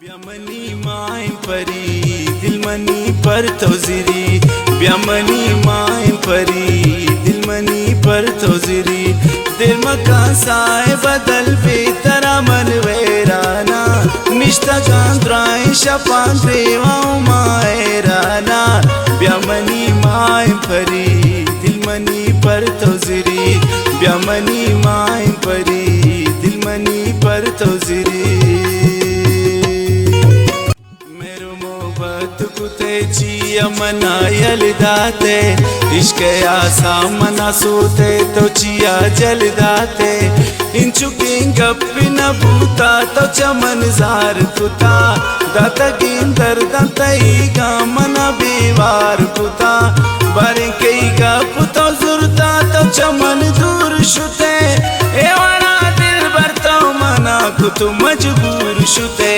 ब्यामनी my परी दिलमनी पर तोजिरी ब्यामनी my परी दिलमनी पर तोजिरी दिल मकान साए बदल बेतरा मन वेराना निष्ठा कांद्राए शपान देवाओ मायराना ब्यामनी माय परी दिलमनी पर तोजिरी ब्यामनी माय परी दिलमनी पर तोजिरी मना यलदाते इश्क आसा मना सोते तो चिया जलदाते इंचुकी गप्पी न भूता तो चमन जार कुता दाता गिंदर दंतई गा मना बीवार कुता बारे कई गा पुतो जुरता तो चमन दूर शुते ए वाला दिल भरता मना कुतु मजबूर शुते।